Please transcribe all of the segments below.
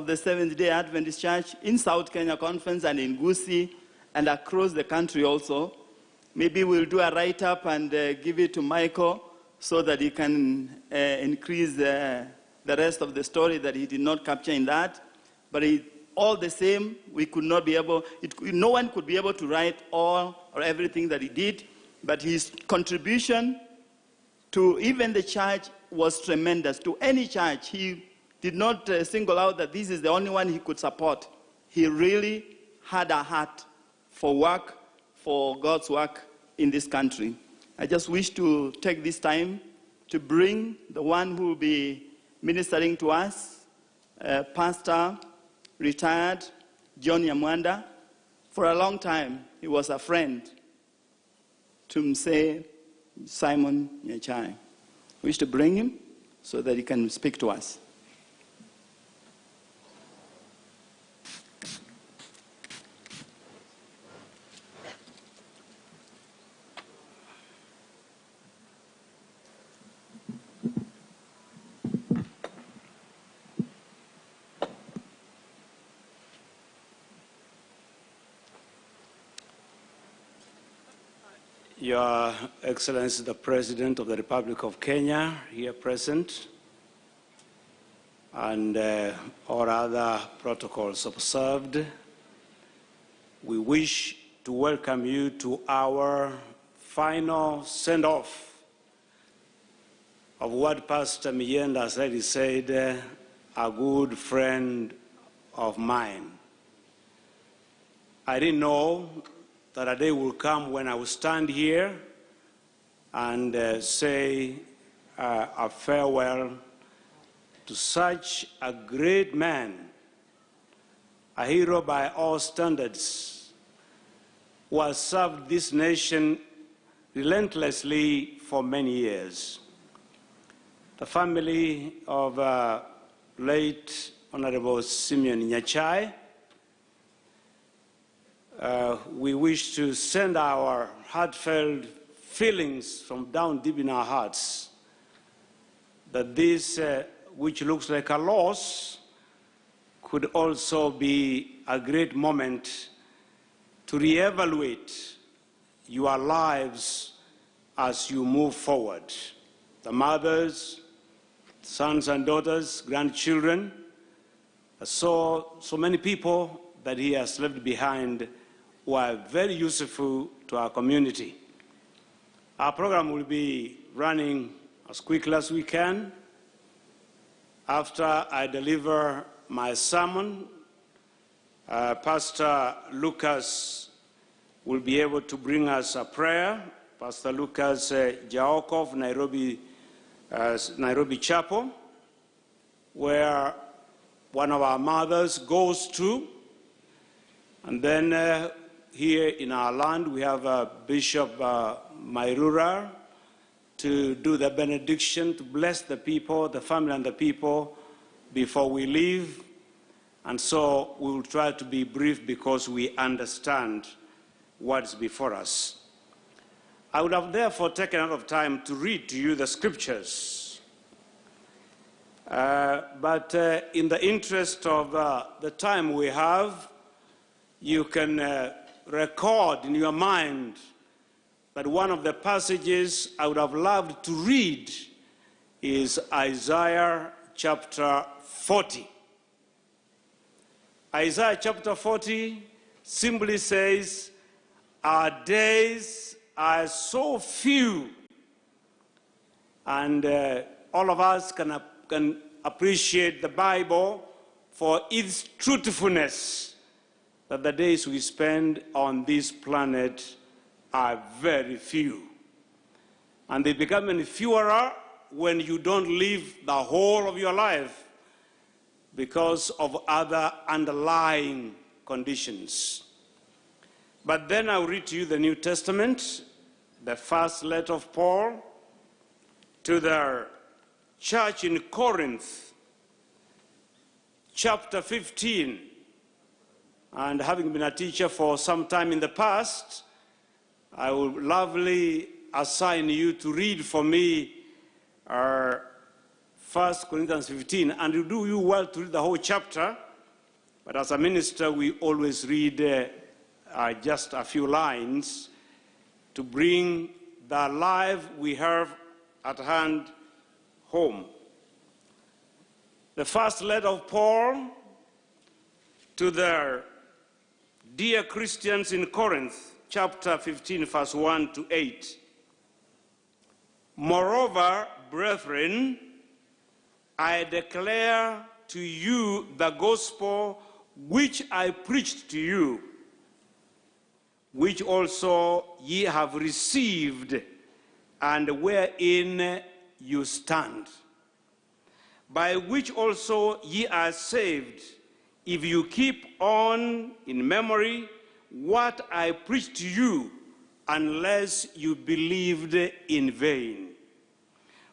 the Seventh-day Adventist Church in South Kenya Conference and in Kisii and across the country also. Maybe we'll do a write-up and give it to Michael so that he can increase the rest of the story that he did not capture in that. But all the same, we could not be able, no one could be able to write all or everything that he did, but his contribution to even the church was tremendous. To any church, he did not single out that this is the only one he could support. He really had a heart for work, for God's work in this country. I just wish to take this time to bring the one who will be ministering to us, Pastor, retired, John Nyamwenda. For a long time, he was a friend to Msee Simon Nyachae. We wish to bring him so that he can speak to us. Your Excellency, the President of the Republic of Kenya, here present, and all other protocols observed, we wish to welcome you to our final send-off of what Pastor Nyamwenda has already said, a good friend of mine. I didn't know that a day will come when I will stand here and say a farewell to such a great man, a hero by all standards, who has served this nation relentlessly for many years. The family of late Honorable Simeon Nyachae, we wish to send our heartfelt feelings from down deep in our hearts that this, which looks like a loss, could also be a great moment to reevaluate your lives as you move forward. The mothers, sons and daughters, grandchildren, so many people that he has left behind who are very useful to our community. Our program will be running as quickly as we can. After I deliver my sermon, Pastor Lucas will be able to bring us a prayer. Pastor Lucas Jaokov, Nairobi Chapel, where one of our mothers goes to. And then here in our land, we have Bishop Mairura to do the benediction, to bless the people, the family and the people before we leave. And so we will try to be brief because we understand what's before us. I would have therefore taken a lot of time to read to you the scriptures. But in the interest of the time we have, you can record in your mind that one of the passages I would have loved to read is Isaiah chapter 40. Isaiah chapter 40 simply says, our days are so few, and all of us can appreciate the Bible for its truthfulness, that the days we spend on this planet are very few. And they become any fewer when you don't live the whole of your life because of other underlying conditions. But then I'll read to you the New Testament, the first letter of Paul to the church in Corinth, chapter 15. And having been a teacher for some time in the past, I will lovely assign you to read for me 1 Corinthians 15, and you do you well to read the whole chapter, But as a minister, we always read just a few lines to bring the life we have at hand home. The first letter of Paul to the dear Christians in Corinth, chapter 15, verse 1 to 8. Moreover, brethren, I declare to you the gospel which I preached to you, which also ye have received, and wherein you stand, by which also ye are saved, if you keep on in memory what I preached to you, unless you believed in vain.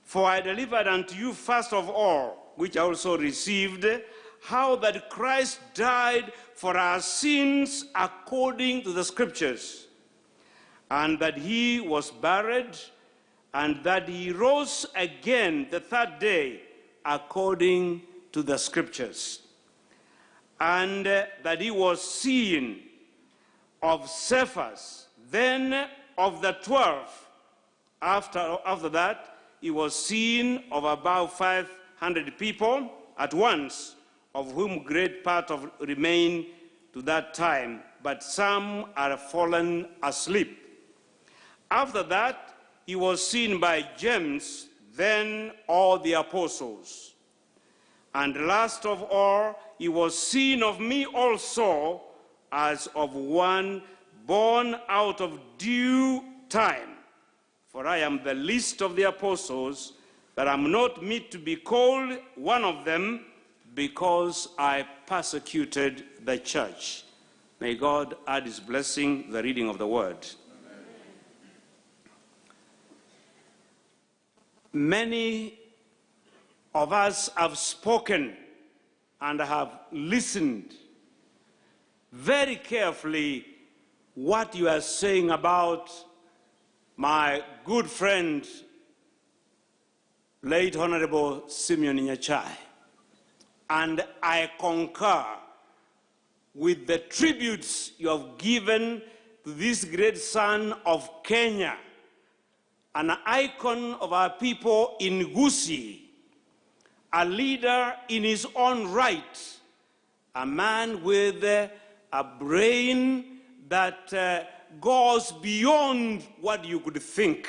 For I delivered unto you first of all, which I also received, how that Christ died for our sins according to the Scriptures, and that he was buried, and that he rose again the third day according to the Scriptures, and that he was seen of Cephas, then of the 12. After that, he was seen of about 500 people at once, of whom great part of remain to that time, but some are fallen asleep. After that, he was seen by James, then all the apostles. And last of all, he was seen of me also, as of one born out of due time. For I am the least of the apostles, that I am not meet to be called one of them, because I persecuted the church. May God add his blessing, the reading of the word. Amen. Many of us have spoken and have listened very carefully what you are saying about my good friend, late Honorable Simeon Nyachae. And I concur with the tributes you have given to this great son of Kenya, an icon of our people in Kisii, a leader in his own right, a man with a brain that goes beyond what you could think,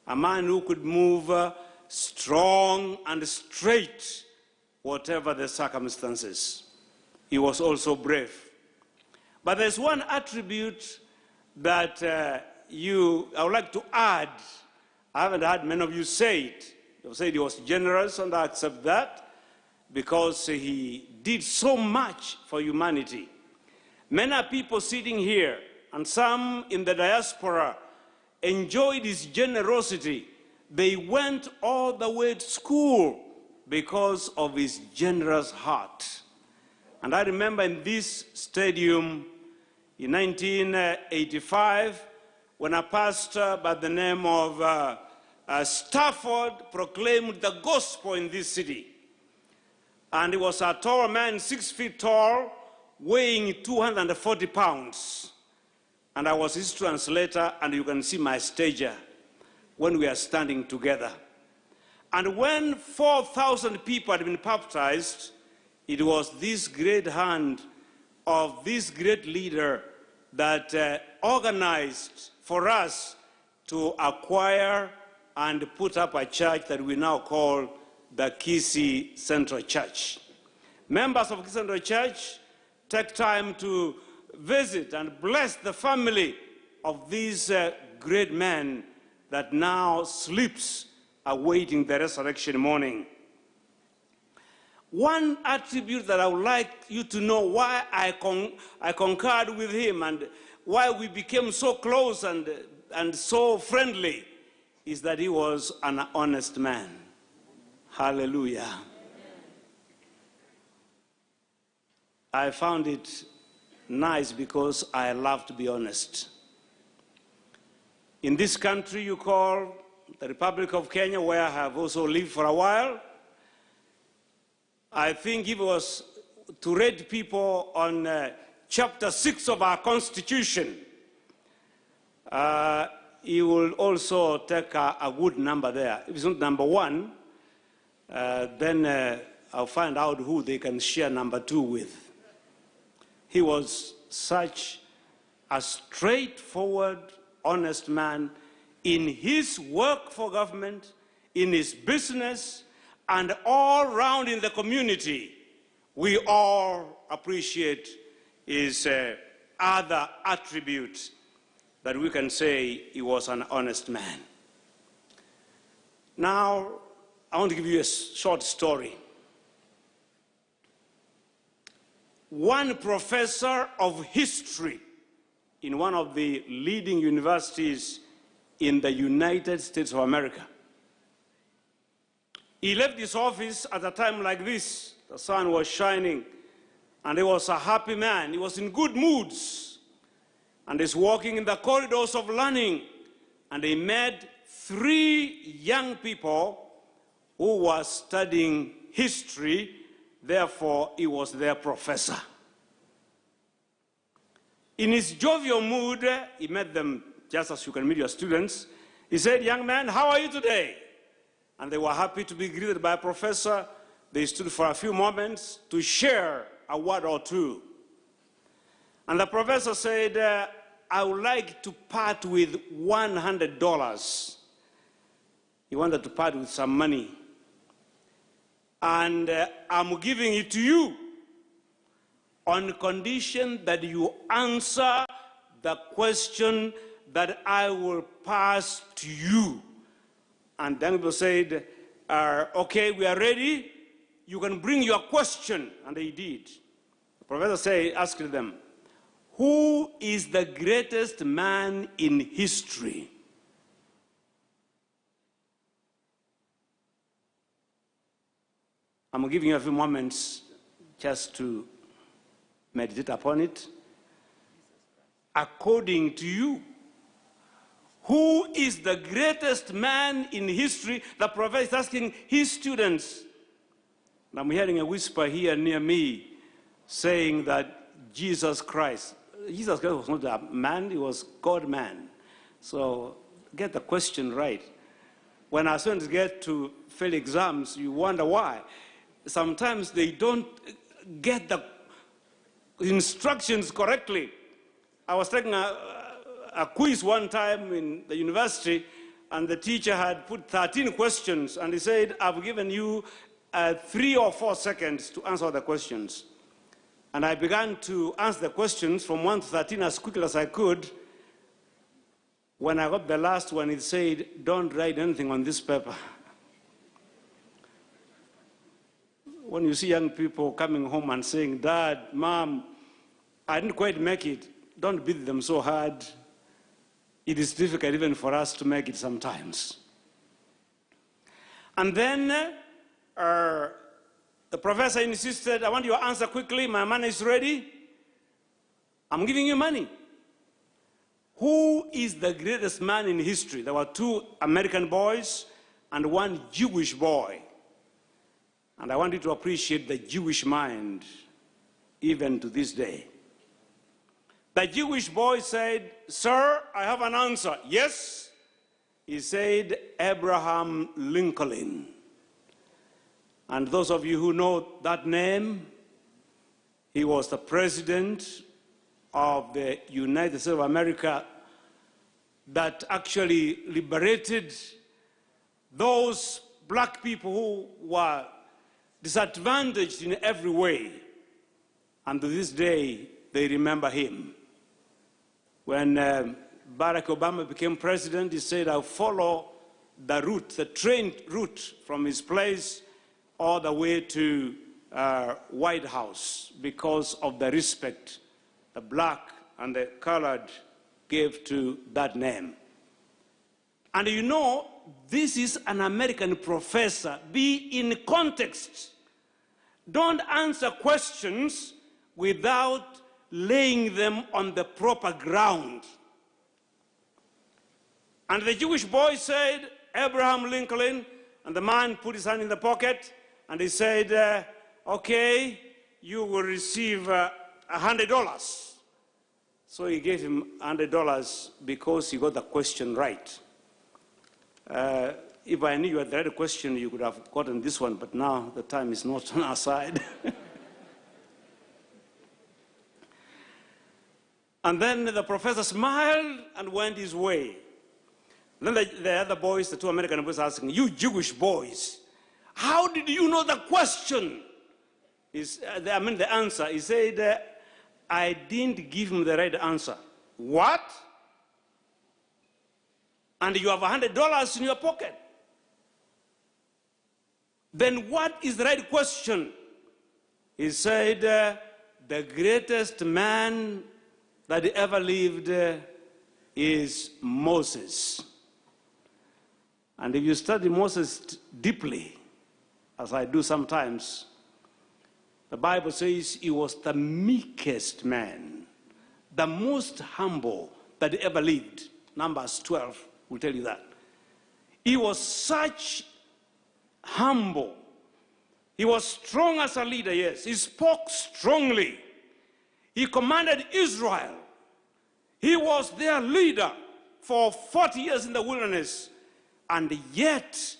a man who could move strong and straight, whatever the circumstances. He was also brave. But there's one attribute that I would like to add. I haven't heard many of you say it. You said he was generous, and I accept that, because he did so much for humanity. Many people sitting here, and some in the diaspora, enjoyed his generosity. They went all the way to school because of his generous heart. And I remember in this stadium in 1985, when a pastor by the name of Stafford proclaimed the gospel in this city. And he was a tall man, 6 feet tall, weighing 240 pounds. And I was his translator, and you can see my stature when we are standing together. And when 4,000 people had been baptized, it was this great hand of this great leader that organized for us to acquire and put up a church that we now call the Kisii Central Church. Members of Kisii Central Church take time to visit and bless the family of this great man that now sleeps awaiting the resurrection morning. One attribute that I would like you to know why I concurred with him and why we became so close and so friendly is that he was an honest man. Hallelujah. Amen. I found it nice because I love to be honest. In this country you call the Republic of Kenya, where I have also lived for a while, I think if it was to read people on chapter 6 of our Constitution, he will also take a good number there. If it's not number 1, then I'll find out who they can share number 2 with. He was such a straightforward, honest man in his work for government, in his business, and all round in the community. We all appreciate his other attributes that we can say he was an honest man. Now, I want to give you a short story. One professor of history in one of the leading universities in the United States of America. He left his office at a time like this. The sun was shining, and he was a happy man. He was in good moods, and he's walking in the corridors of learning, and he met 3 young people who were studying history. Therefore, he was their professor. In his jovial mood, he met them just as you can meet your students. He said, "Young man, how are you today?" And they were happy to be greeted by a professor. They stood for a few moments to share a word or two. And the professor said, "I would like to part with $100. He wanted to part with some money. And I'm giving it to you on condition that you answer the question that I will pass to you." And then people said, "Okay, we are ready. You can bring your question." And they did. The professor asked them, "Who is the greatest man in history?" I'm giving you a few moments just to meditate upon it. According to you, who is the greatest man in history? The professor is asking his students. And I'm hearing a whisper here near me saying that Jesus Christ was not a man, he was God-man. So get the question right. When our students get to fail exams, you wonder why. Sometimes they don't get the instructions correctly. I was taking a quiz one time in the university, and the teacher had put 13 questions, and he said, "I've given you 3 or 4 seconds to answer the questions." And I began to answer the questions from 1 to 13 as quickly as I could. When I got the last one, it said, "Don't write anything on this paper." When you see young people coming home and saying, "Dad, Mom, I didn't quite make it," don't beat them so hard. It is difficult even for us to make it sometimes. And then the professor insisted, "I want your answer quickly. My money is ready. I'm giving you money. Who is the greatest man in history?" There were 2 American boys and 1 Jewish boy. And I want you to appreciate the Jewish mind, even to this day. The Jewish boy said, "Sir, I have an answer." "Yes?" He said, "Abraham Lincoln." And those of you who know that name, he was the president of the United States of America that actually liberated those black people who were disadvantaged in every way. And to this day, they remember him. When Barack Obama became president, he said, "I'll follow the route, the train route from his place all the way to White House because of the respect the black and the colored gave to that name." And you know, this is an American professor. Be in context. Don't answer questions without laying them on the proper ground. And the Jewish boy said, "Abraham Lincoln," and the man put his hand in the pocket and he said, "Okay, you will receive $100. So he gave him $100 because he got the question right. If I knew you had the right question, you could have gotten this one, but now the time is not on our side. And then the professor smiled and went his way. Then the other boys, the two American boys, asking, "You Jewish boys, how did you know the question?" The answer. He said, "I didn't give him the right answer." What? And you have $100 in your pocket. Then what is the right question? He said, the greatest man that ever lived is Moses. And if you study Moses deeply, as I do sometimes, the Bible says he was the meekest man, the most humble that ever lived. Numbers 12 will tell you that. He was such humble. He was strong as a leader, yes. He spoke strongly. He commanded Israel. He was their leader for 40 years in the wilderness. And yet,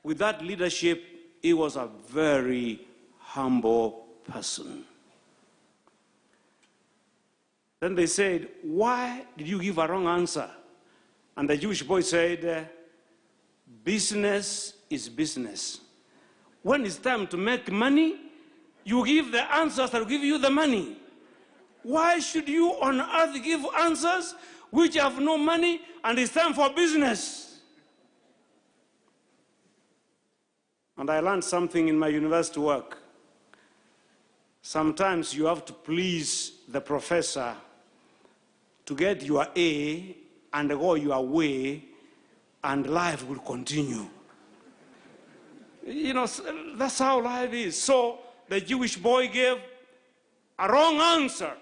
with that leadership, he was a very humble person. Then they said, "Why did you give a wrong answer?" And the Jewish boy said, "Business is business. When it's time to make money, you give the answers that will give you the money. Why should you on earth give answers which have no money and it's time for business?" And I learned something in my university work. Sometimes you have to please the professor to get your A and go your way, and life will continue. You know, that's how life is. So the Jewish boy gave a wrong answer.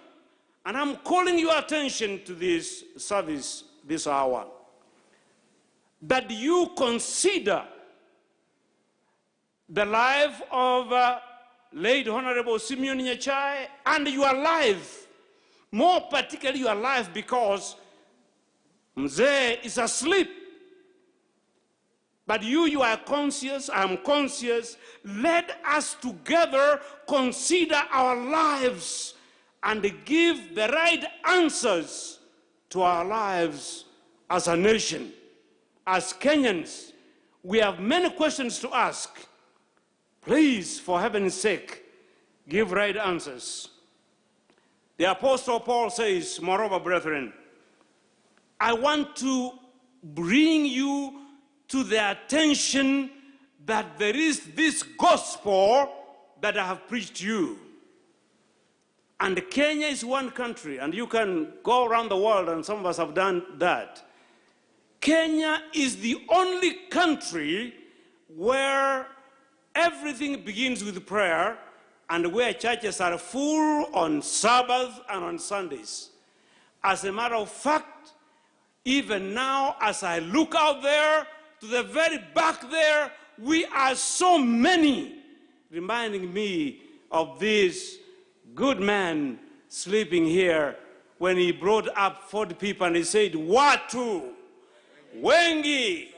And I'm calling your attention to this service this hour, that you consider the life of late Honorable Simeon Nyachae and your life, more particularly your life, because Mzee is asleep. But you are conscious, I'm conscious. Let us together consider our lives and give the right answers to our lives as a nation. As Kenyans, we have many questions to ask. Please, for heaven's sake, give right answers. The Apostle Paul says, "Moreover, brethren, I want to bring you to the attention that there is this gospel that I have preached to you." And Kenya is one country, and you can go around the world, and some of us have done that. Kenya is the only country where everything begins with prayer, and where churches are full on Sabbath and on Sundays. As a matter of fact, even now, as I look out there, to the very back there, we are so many, reminding me of this good man sleeping here when he brought up 40 people and he said, "Watu, wengi."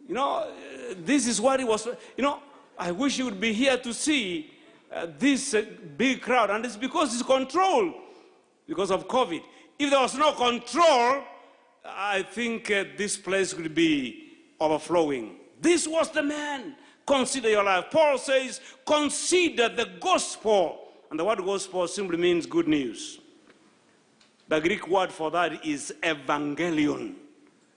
You know, this is what he was, you know, I wish you would be here to see this big crowd. And it's because it's controlled because of COVID. If there was no control, I think this place would be overflowing. This was the man. Consider your life. Paul says, consider the gospel. And the word gospel simply means good news. The Greek word for that is evangelion.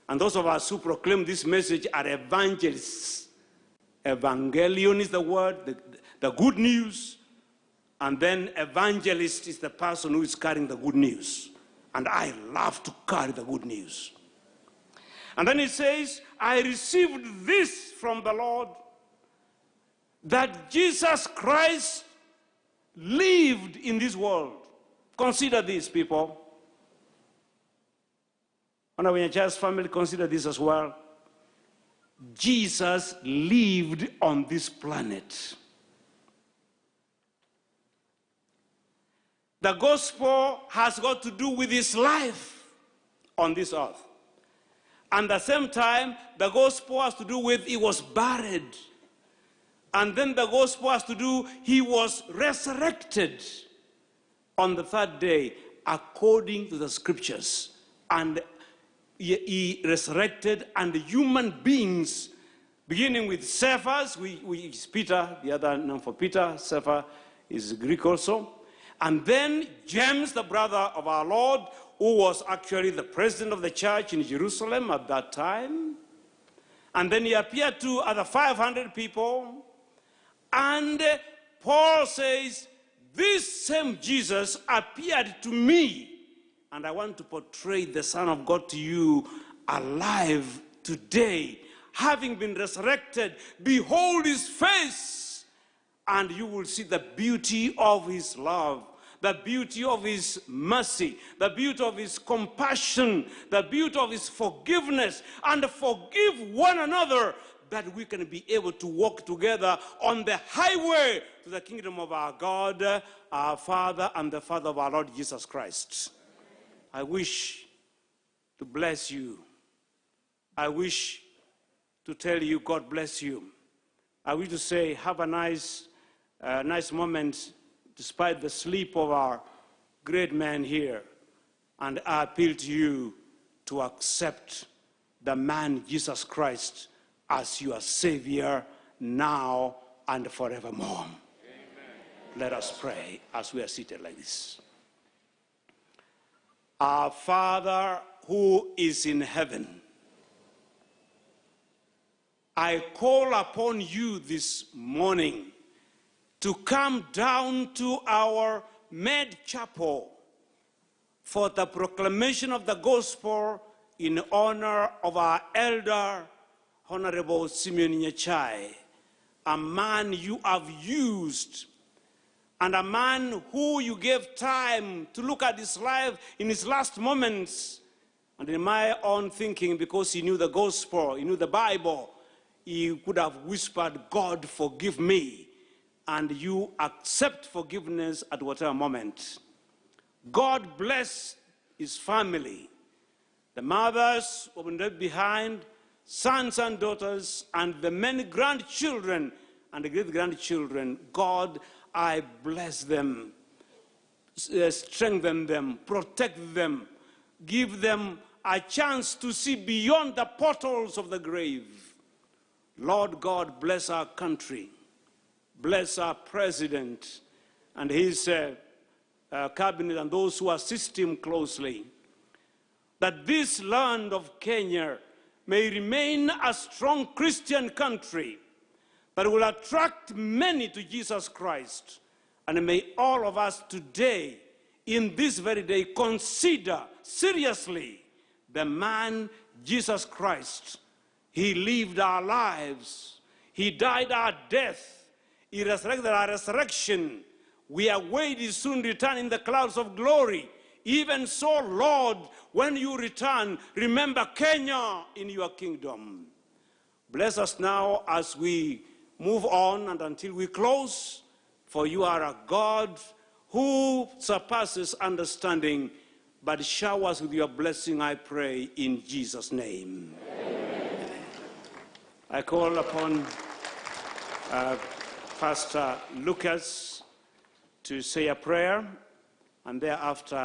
And those of us who proclaim this message are evangelists. Evangelion is the word, the good news. And then evangelist is the person who is carrying the good news. And I love to carry the good news. And then it says, I received this from the Lord, that Jesus Christ lived in this world. Consider this, people. And when your child's family, consider this as well. Jesus lived on this planet. The gospel has got to do with his life on this earth. And at the same time, the gospel has to do with he was buried. And then the gospel has to do, he was resurrected on the third day according to the scriptures. And he resurrected, and the human beings, beginning with Cephas, is Peter, the other name for Peter, Cephas is Greek also. And then James, the brother of our Lord, who was actually the president of the church in Jerusalem at that time. And then he appeared to other 500 people. And Paul says, this same Jesus appeared to me. And I want to portray the Son of God to you alive today, having been resurrected. Behold his face, and you will see the beauty of his love, the beauty of his mercy, the beauty of his compassion, the beauty of his forgiveness, and forgive one another, that we can be able to walk together on the highway to the kingdom of our God, our Father, and the Father of our Lord Jesus Christ. I wish to bless you. I wish to tell you, God bless you. I wish to say, have a nice moment, despite the sleep of our great man here. And I appeal to you to accept the man Jesus Christ as your Savior now and forevermore. Amen. Let us pray as we are seated like this. Our Father who is in heaven, I call upon you this morning to come down to our Med Chapel for the proclamation of the gospel in honor of our elder, Honorable Simeon Nyachae, a man you have used, and a man who you gave time to look at his life in his last moments. And in my own thinking, because he knew the gospel, he knew the Bible, he could have whispered, God, forgive me. And you accept forgiveness at whatever moment. God bless his family, the mothers who were left behind, sons and daughters, and the many grandchildren and the great-grandchildren. God, I bless them, strengthen them, protect them, give them a chance to see beyond the portals of the grave. Lord God, bless our country, bless our president and his cabinet and those who assist him closely, that this land of Kenya may remain a strong Christian country that will attract many to Jesus Christ. And may all of us today, in this very day, consider seriously the man Jesus Christ. He lived our lives. He died our death. He resurrected our resurrection. We await his soon return in the clouds of glory. Even so, Lord, when you return, remember Kenya in your kingdom. Bless us now as we move on and until we close, for you are a God who surpasses understanding, but shower us with your blessing, I pray, in Jesus' name. Amen. I call upon Pastor Lucas to say a prayer, and thereafter